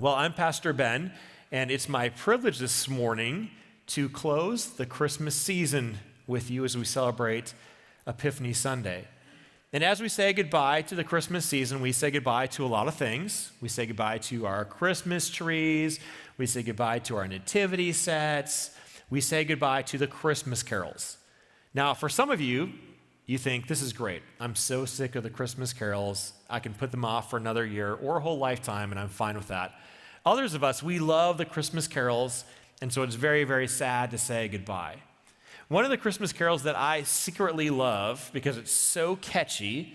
Well, I'm Pastor Ben, and it's my privilege this morning to close the Christmas season with you as we celebrate Epiphany Sunday. And as we say goodbye to the Christmas season, we say goodbye to a lot of things. We say goodbye to our Christmas trees. We say goodbye to our nativity sets. We say goodbye to the Christmas carols. Now, for some of you, you think, this is great. I'm so sick of the Christmas carols. I can put them off for another year or a whole lifetime, and I'm fine with that. Others of us, we love the Christmas carols, and so it's very, very sad to say goodbye. One of the Christmas carols that I secretly love, because it's so catchy,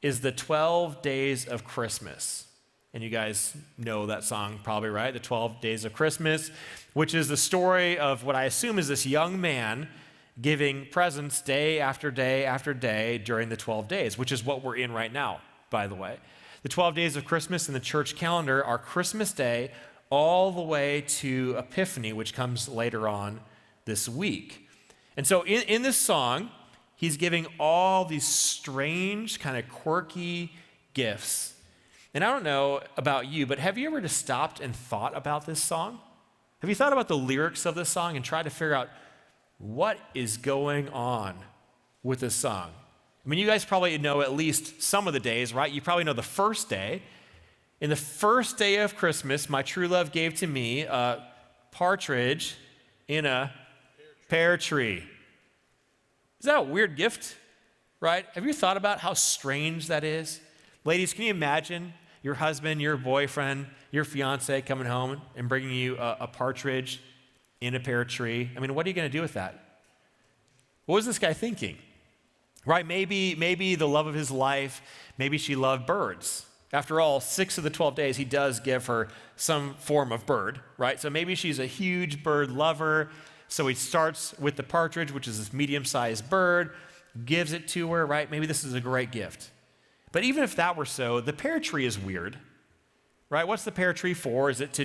is the 12 Days of Christmas. And you guys know that song probably, right? The 12 Days of Christmas, which is the story of what I assume is this young man giving presents day after day after day during the 12 days, which is what we're in right now, by the way. The 12 days of Christmas in the church calendar are Christmas Day all the way to Epiphany, which comes later on this week. And so in this song, he's giving all these strange, kind of quirky gifts. And I don't know about you, but have you ever just stopped and thought about this song? Have you thought about the lyrics of this song and tried to figure out what is going on with this song? I mean, you guys probably know at least some of the days, right? You probably know the first day. In the first day of Christmas, my true love gave to me a partridge in a pear tree. Is that a weird gift, right? Have you thought about how strange that is? Ladies, can you imagine your husband, your boyfriend, your fiance coming home and bringing you a partridge in a pear tree? I mean, what are you going to do with that? What was this guy thinking? Right, maybe the love of his life, maybe she loved birds. After all, 6 of the 12 days, he does give her some form of bird, right? So maybe she's a huge bird lover. So he starts with the partridge, which is this medium-sized bird, gives it to her, right? Maybe this is a great gift. But even if that were so, the pear tree is weird, right? What's the pear tree for? Is it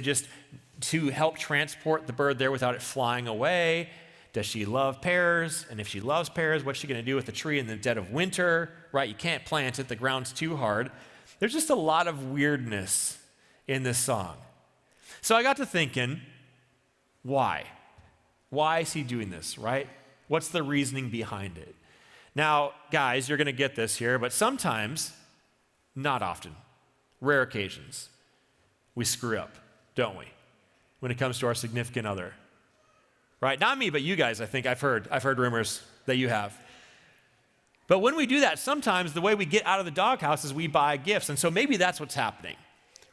to help transport the bird there without it flying away? Does she love pears? And if she loves pears, what's she going to do with the tree in the dead of winter? Right? You can't plant it. The ground's too hard. There's just a lot of weirdness in this song. So I got to thinking, why? Why is he doing this, right? What's the reasoning behind it? Now, guys, you're going to get this here, but sometimes, not often, rare occasions, we screw up, don't we, when it comes to our significant other? Right? Not me, but you guys, I think I've heard rumors that you have. But when we do that, sometimes the way we get out of the doghouse is we buy gifts. And so maybe that's what's happening,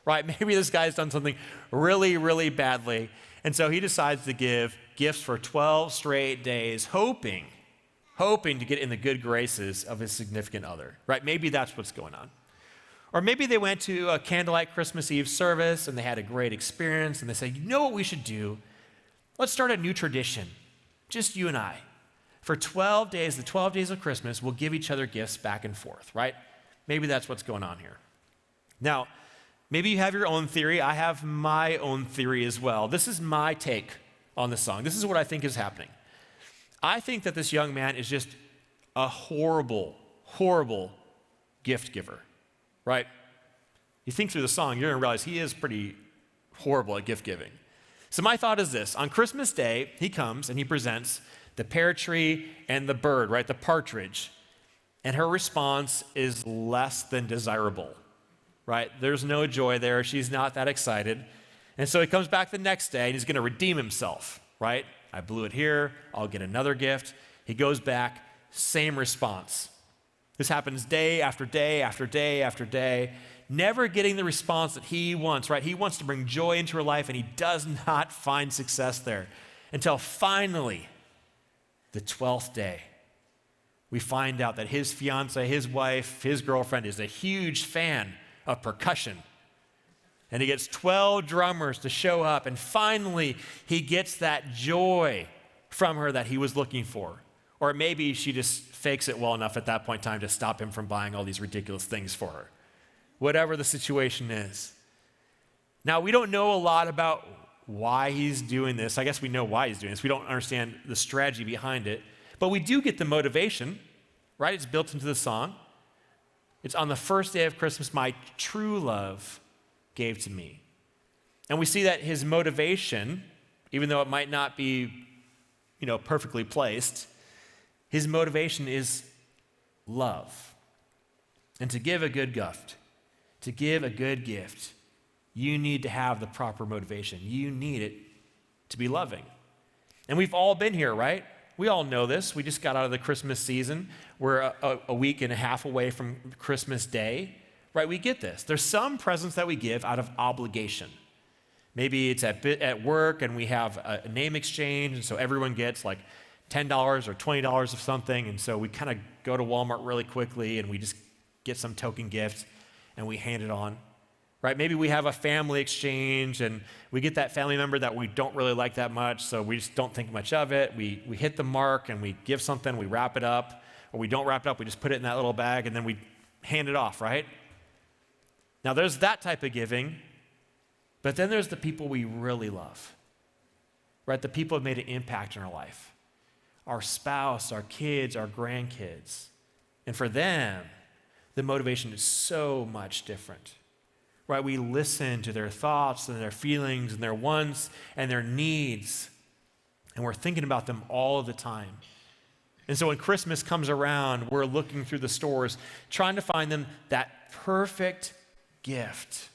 right? Maybe this guy's done something really, really badly. And so he decides to give gifts for 12 straight days, hoping to get in the good graces of his significant other, right? Maybe that's what's going on. Or maybe they went to a candlelight Christmas Eve service and they had a great experience and they said, you know what we should do? Let's start a new tradition, just you and I. For 12 days, the 12 days of Christmas, we'll give each other gifts back and forth, right? Maybe that's what's going on here. Now, maybe you have your own theory. I have my own theory as well. This is my take on the song. This is what I think is happening. I think that this young man is just a horrible, horrible gift giver, right? You think through the song, you're going to realize he is pretty horrible at gift giving. So my thought is this. On Christmas Day, he comes and he presents the pear tree and the bird, right, the partridge. And her response is less than desirable, right? There's no joy there. She's not that excited. And so he comes back the next day and he's going to redeem himself, right? I blew it here. I'll get another gift. He goes back, same response. This happens day after day after day after day, never getting the response that he wants, right? He wants to bring joy into her life, and he does not find success there until finally, the 12th day, we find out that his fiance, his wife, his girlfriend is a huge fan of percussion. And he gets 12 drummers to show up, and finally, he gets that joy from her that he was looking for. Or maybe she just fakes it well enough at that point in time to stop him from buying all these ridiculous things for her. Whatever the situation is. Now, we don't know a lot about why he's doing this. I guess we know why he's doing this. We don't understand the strategy behind it. But we do get the motivation, right? It's built into the song. It's on the first day of Christmas, my true love gave to me. And we see that his motivation, even though it might not be, perfectly placed, his motivation is love. And to give a good gift, you need to have the proper motivation. You need it to be loving. And we've all been here, right? We all know this. We just got out of the Christmas season. We're a week and a half away from Christmas Day, right? We get this. There's some presents that we give out of obligation. Maybe it's at work and we have a name exchange, and so everyone gets like $10 or $20 of something, and so we kind of go to Walmart really quickly and we just get some token gift and we hand it on. Right? Maybe we have a family exchange and we get that family member that we don't really like that much, so we just don't think much of it. We hit the mark and we give something, we wrap it up, or we don't wrap it up, we just put it in that little bag and then we hand it off, right? Now there's that type of giving, but then there's the people we really love, right? The people who have made an impact in our life. Our spouse, our kids, our grandkids. And for them, the motivation is so much different. Right, we listen to their thoughts and their feelings and their wants and their needs, and we're thinking about them all of the time. And so when Christmas comes around, we're looking through the stores, trying to find them that perfect gift.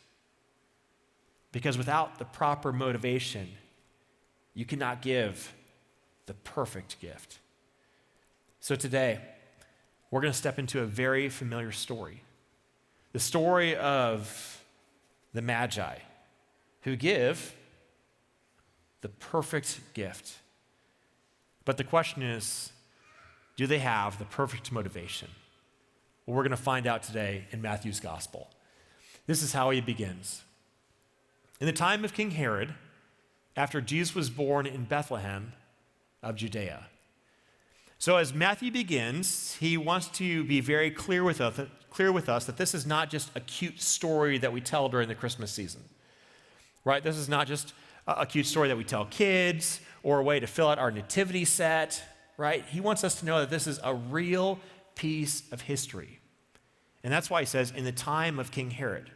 Because without the proper motivation, you cannot give the perfect gift. So today, we're going to step into a very familiar story. The story of the Magi, who give the perfect gift. But the question is, do they have the perfect motivation? Well, we're going to find out today in Matthew's gospel. This is how he begins. In the time of King Herod, after Jesus was born in Bethlehem of Judea. So as Matthew begins, he wants to be very clear with us that this is not just a cute story that we tell during the Christmas season, right? This is not just a cute story that we tell kids or a way to fill out our nativity set, right? He wants us to know that this is a real piece of history. And that's why he says, in the time of King Herod,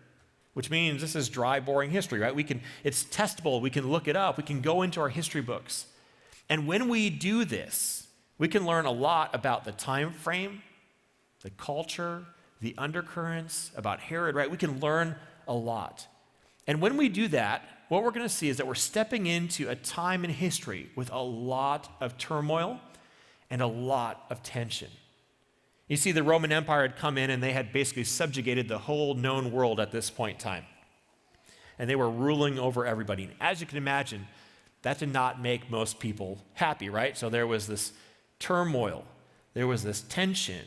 which means this is dry, boring history, right? It's testable. We can look it up. We can go into our history books. And when we do this, we can learn a lot about the time frame, the culture, the undercurrents, about Herod, right? We can learn a lot. And when we do that, what we're going to see is that we're stepping into a time in history with a lot of turmoil and a lot of tension. You see, the Roman Empire had come in and they had basically subjugated the whole known world at this point in time. And they were ruling over everybody. And as you can imagine, that did not make most people happy, right? So there was this turmoil, there was this tension,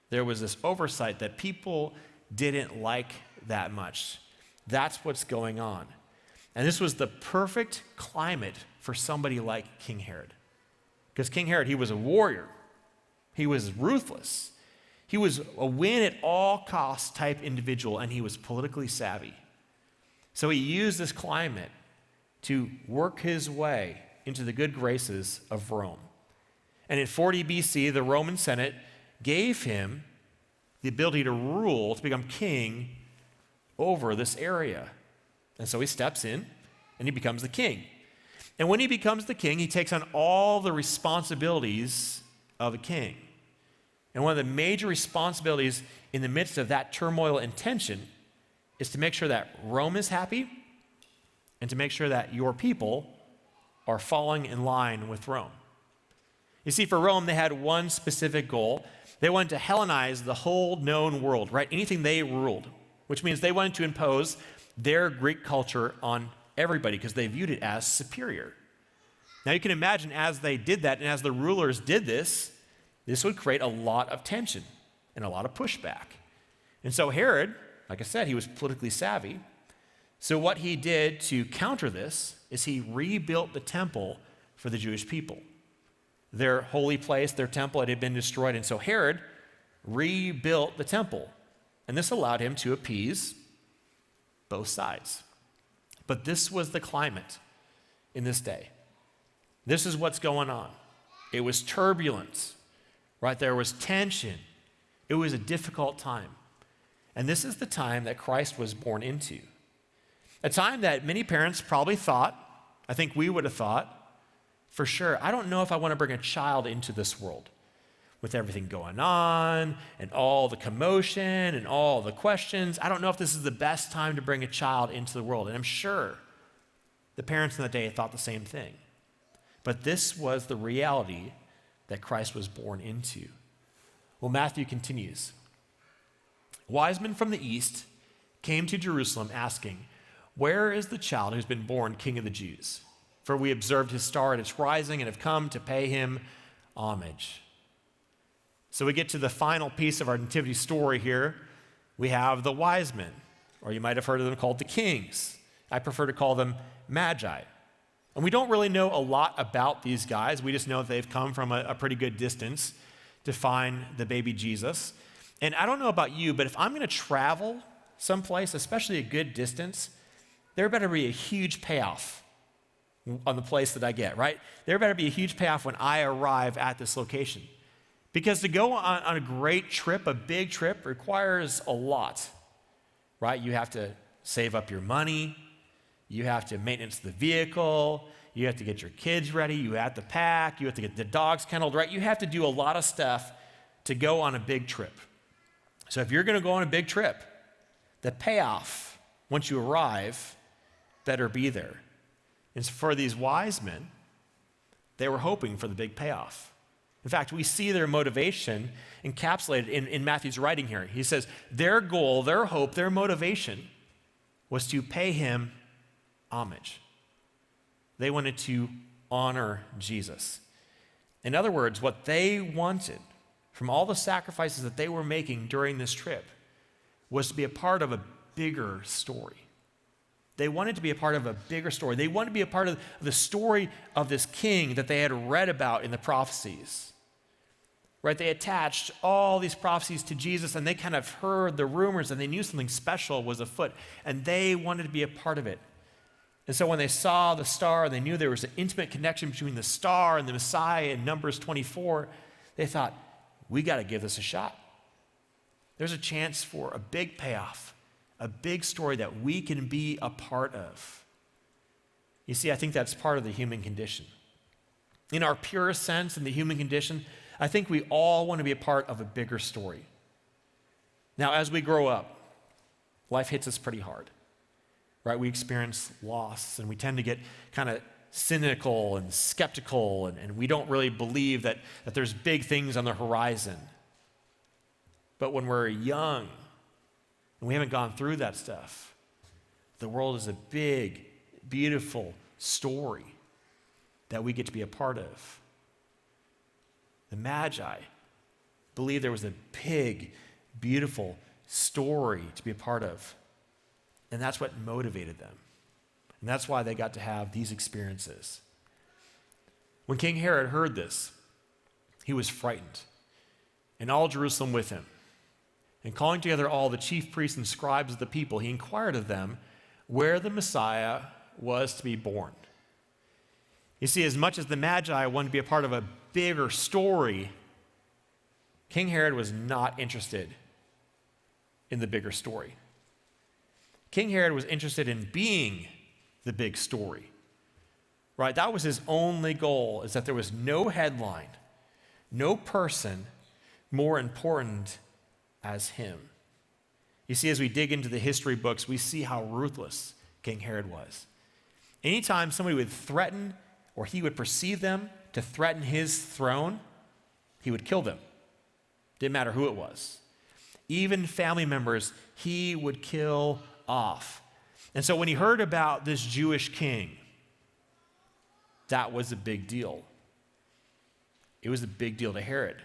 there was this oversight that people didn't like that much. That's what's going on. And this was the perfect climate for somebody like King Herod. Because King Herod, he was a warrior. He was ruthless. He was a win at all costs type individual, and he was politically savvy. So he used this climate to work his way into the good graces of Rome. And in 40 BC, the Roman Senate gave him the ability to rule, to become king over this area. And so he steps in and he becomes the king. And when he becomes the king, he takes on all the responsibilities of a king. And one of the major responsibilities in the midst of that turmoil and tension is to make sure that Rome is happy and to make sure that your people are falling in line with Rome. You see, for Rome, they had one specific goal. They wanted to Hellenize the whole known world, right? Anything they ruled, which means they wanted to impose their Greek culture on everybody because they viewed it as superior. Now you can imagine as they did that and as the rulers did this, this would create a lot of tension and a lot of pushback. And so Herod, like I said, he was politically savvy. So what he did to counter this is he rebuilt the temple for the Jewish people. Their holy place, their temple had been destroyed. And so Herod rebuilt the temple. And this allowed him to appease both sides. But this was the climate in this day. This is what's going on. It was turbulence, right? There was tension. It was a difficult time. And this is the time that Christ was born into. A time that many parents probably thought, I think we would have thought, for sure, I don't know if I want to bring a child into this world with everything going on and all the commotion and all the questions. I don't know if this is the best time to bring a child into the world. And I'm sure the parents in that day thought the same thing. But this was the reality that Christ was born into. Well, Matthew continues. Wise men from the east came to Jerusalem asking, "Where is the child who's been born King of the Jews? For we observed his star at its rising and have come to pay him homage." So we get to the final piece of our nativity story here. We have the wise men, or you might have heard of them called the kings. I prefer to call them magi. And we don't really know a lot about these guys. We just know that they've come from a pretty good distance to find the baby Jesus. And I don't know about you, but if I'm going to travel someplace, especially a good distance, there better be a huge payoff on the place that I get, right? There better be a huge payoff when I arrive at this location. Because to go on a great trip, a big trip, requires a lot, right? You have to save up your money. You have to maintenance the vehicle. You have to get your kids ready. You have to pack. You have to get the dogs kenneled, right? You have to do a lot of stuff to go on a big trip. So if you're going to go on a big trip, the payoff, once you arrive, better be there. And for these wise men, they were hoping for the big payoff. In fact, we see their motivation encapsulated in Matthew's writing here. He says their goal, their hope, their motivation was to pay him homage. They wanted to honor Jesus. In other words, what they wanted from all the sacrifices that they were making during this trip was to be a part of a bigger story. They wanted to be a part of a bigger story. They wanted to be a part of the story of this king that they had read about in the prophecies. Right? They attached all these prophecies to Jesus, and they kind of heard the rumors, and they knew something special was afoot, and they wanted to be a part of it. And so when they saw the star, they knew there was an intimate connection between the star and the Messiah in Numbers 24, they thought, we got to give this a shot. There's a chance for a big payoff, a big story that we can be a part of. You see, I think that's part of the human condition. In our purest sense, in the human condition, I think we all want to be a part of a bigger story. Now, as we grow up, life hits us pretty hard, right? We experience loss, and we tend to get kind of cynical and skeptical, and we don't really believe that there's big things on the horizon. But when we're young, and we haven't gone through that stuff, the world is a big, beautiful story that we get to be a part of. The Magi believed there was a big, beautiful story to be a part of. And that's what motivated them. And that's why they got to have these experiences. When King Herod heard this, he was frightened, and all Jerusalem with him. And calling together all the chief priests and scribes of the people, he inquired of them where the Messiah was to be born. You see, as much as the Magi wanted to be a part of a bigger story, King Herod was not interested in the bigger story. King Herod was interested in being the big story, right? That was his only goal, is that there was no headline, no person more important as him. You see, as we dig into the history books, we see how ruthless King Herod was. Anytime somebody would threaten, or he would perceive them to threaten his throne, he would kill them. Didn't matter who it was. Even family members, he would kill off. And so when he heard about this Jewish king, that was a big deal. It was a big deal to Herod,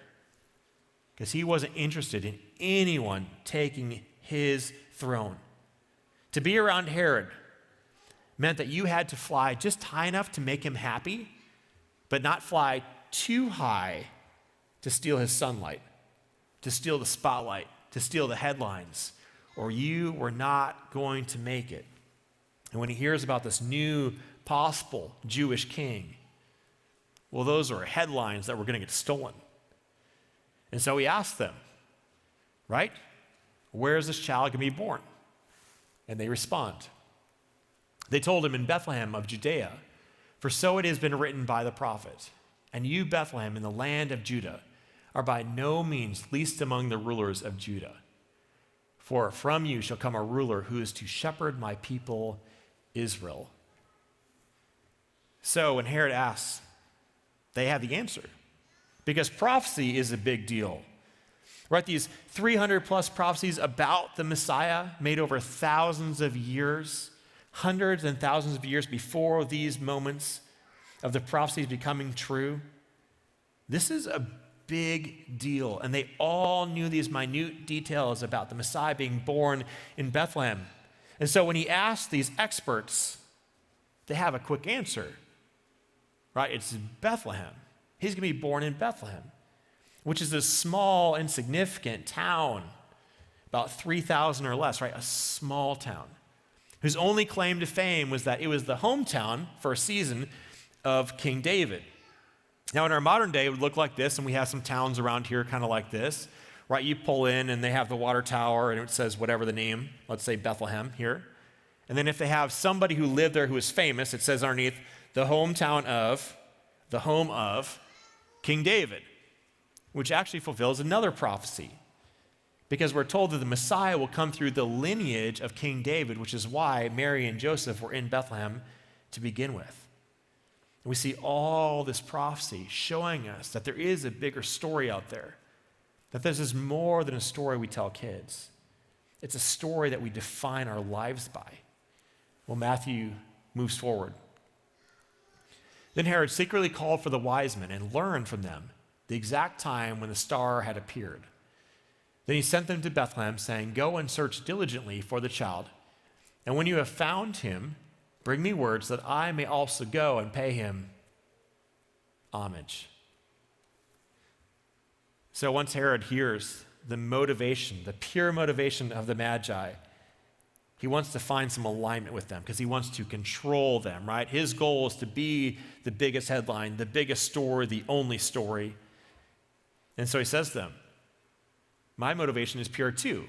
because he wasn't interested in anyone taking his throne. To be around Herod meant that you had to fly just high enough to make him happy, but not fly too high to steal his sunlight, to steal the spotlight, to steal the headlines, or you were not going to make it. And when he hears about this new possible Jewish king, well, those are headlines that were going to get stolen. And so he asked them, right? Where is this child going to be born? And they respond, They told him, in Bethlehem of Judea, for so it has been written by the prophet, and you, Bethlehem, in the land of Judah, are by no means least among the rulers of Judah. For from you shall come a ruler who is to shepherd my people Israel. So when Herod asks, they have the answer, because prophecy is a big deal. Right, these 300 plus prophecies about the Messiah made over thousands of years, hundreds and thousands of years before these moments of the prophecies becoming true. This is a big deal, and they all knew these minute details about the Messiah being born in Bethlehem. And so when he asked these experts, they have a quick answer, right? It's Bethlehem. He's going to be born in Bethlehem, which is a small, insignificant town, about 3,000 or less, right? A small town, whose only claim to fame was that it was the hometown for a season of King David. Now, in our modern day, it would look like this, and we have some towns around here kind of like this, right? You pull in, and they have the water tower, and it says whatever the name, let's say Bethlehem here. And then if they have somebody who lived there who is famous, it says underneath, the home of King David, which actually fulfills another prophecy, because we're told that the Messiah will come through the lineage of King David, which is why Mary and Joseph were in Bethlehem to begin with. And we see all this prophecy showing us that there is a bigger story out there, that this is more than a story we tell kids. It's a story that we define our lives by. Well, Matthew moves forward. Then Herod secretly called for the wise men and learned from them the exact time when the star had appeared. Then he sent them to Bethlehem, saying, "Go and search diligently for the child, and when you have found him, bring me word so that I may also go and pay him homage." So once Herod hears the motivation, the pure motivation of the Magi, he wants to find some alignment with them because he wants to control them, right? His goal is to be the biggest headline, the biggest story, the only story. And so he says to them, my motivation is pure too,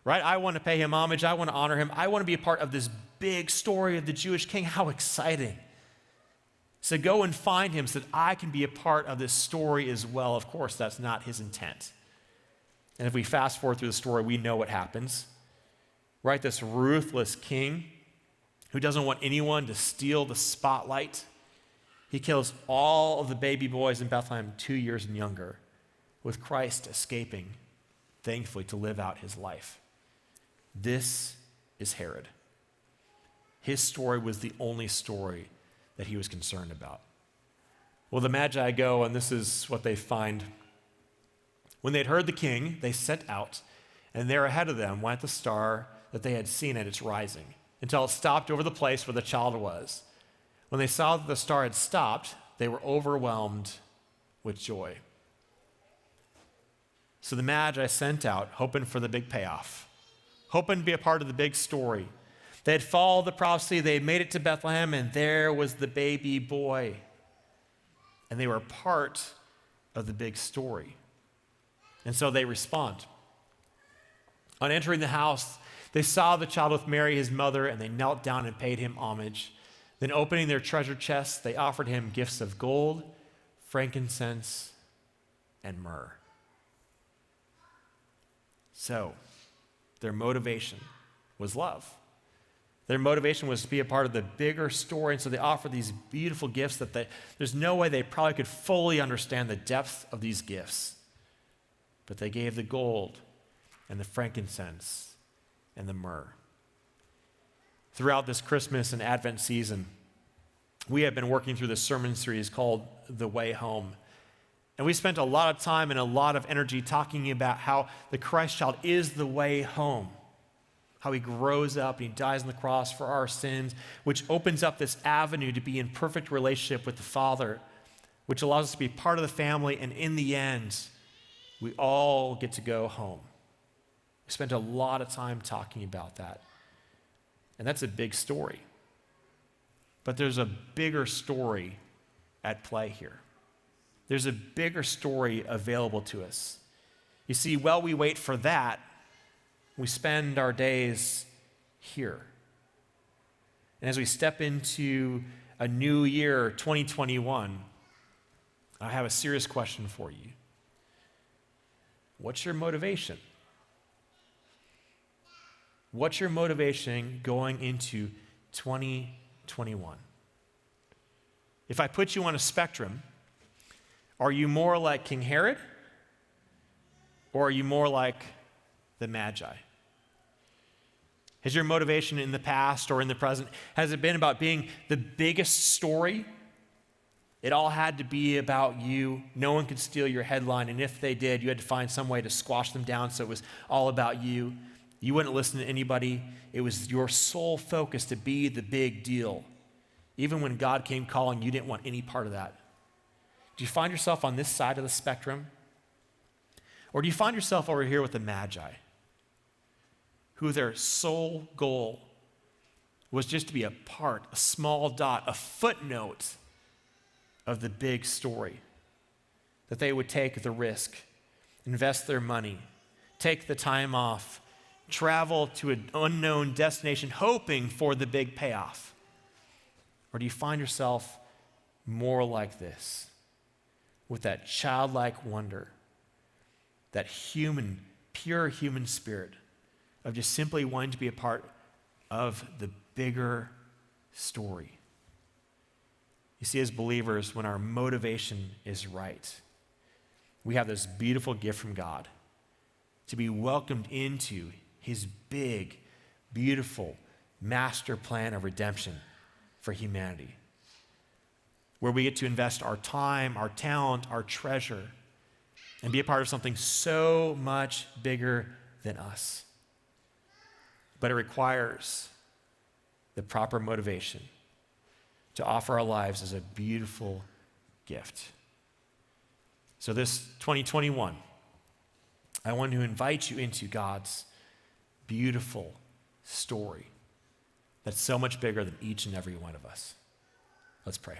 right? I want to pay him homage. I want to honor him. I want to be a part of this big story of the Jewish king. How exciting. So go and find him so that I can be a part of this story as well. Of course, that's not his intent. And if we fast forward through the story, we know what happens, right? This ruthless king who doesn't want anyone to steal the spotlight. He kills all of the baby boys in Bethlehem 2 years and younger, with Christ escaping, thankfully, to live out his life. This is Herod. His story was the only story that he was concerned about. Well, the Magi go, and this is what they find. When they had heard the king, they set out, and there ahead of them went the star that they had seen at its rising, until it stopped over the place where the child was. When they saw that the star had stopped, they were overwhelmed with joy. So the Magi sent out, hoping for the big payoff, hoping to be a part of the big story. They had followed the prophecy, they had made it to Bethlehem, and there was the baby boy. And they were part of the big story. And so they respond. On entering the house, they saw the child with Mary, his mother, and they knelt down and paid him homage. Then opening their treasure chests, they offered him gifts of gold, frankincense, and myrrh. So, their motivation was love. Their motivation was to be a part of the bigger story, and so they offered these beautiful gifts that there's no way they probably could fully understand the depth of these gifts. But they gave the gold and the frankincense and the myrrh. Throughout this Christmas and Advent season, we have been working through this sermon series called The Way Home. And we spent a lot of time and a lot of energy talking about how the Christ child is the way home, how he grows up and he dies on the cross for our sins, which opens up this avenue to be in perfect relationship with the Father, which allows us to be part of the family, and in the end, we all get to go home. We spent a lot of time talking about that. And that's a big story. But there's a bigger story at play here. There's a bigger story available to us. You see, while we wait for that, we spend our days here. And as we step into a new year, 2021, I have a serious question for you. What's your motivation? What's your motivation going into 2021? If I put you on a spectrum, are you more like King Herod, or are you more like the Magi? Has your motivation in the past or in the present, has it been about being the biggest story? It all had to be about you. No one could steal your headline, and if they did, you had to find some way to squash them down so it was all about you. You wouldn't listen to anybody. It was your sole focus to be the big deal. Even when God came calling, you didn't want any part of that. Do you find yourself on this side of the spectrum? Or do you find yourself over here with the Magi, who their sole goal was just to be a part, a small dot, a footnote of the big story? That they would take the risk, invest their money, take the time off, travel to an unknown destination, hoping for the big payoff? Or do you find yourself more like this, with that childlike wonder, that human, pure human spirit of just simply wanting to be a part of the bigger story? You see, as believers, when our motivation is right, we have this beautiful gift from God to be welcomed into his big, beautiful master plan of redemption for humanity, where we get to invest our time, our talent, our treasure, and be a part of something so much bigger than us. But it requires the proper motivation to offer our lives as a beautiful gift. So this 2021, I want to invite you into God's beautiful story that's so much bigger than each and every one of us. Let's pray.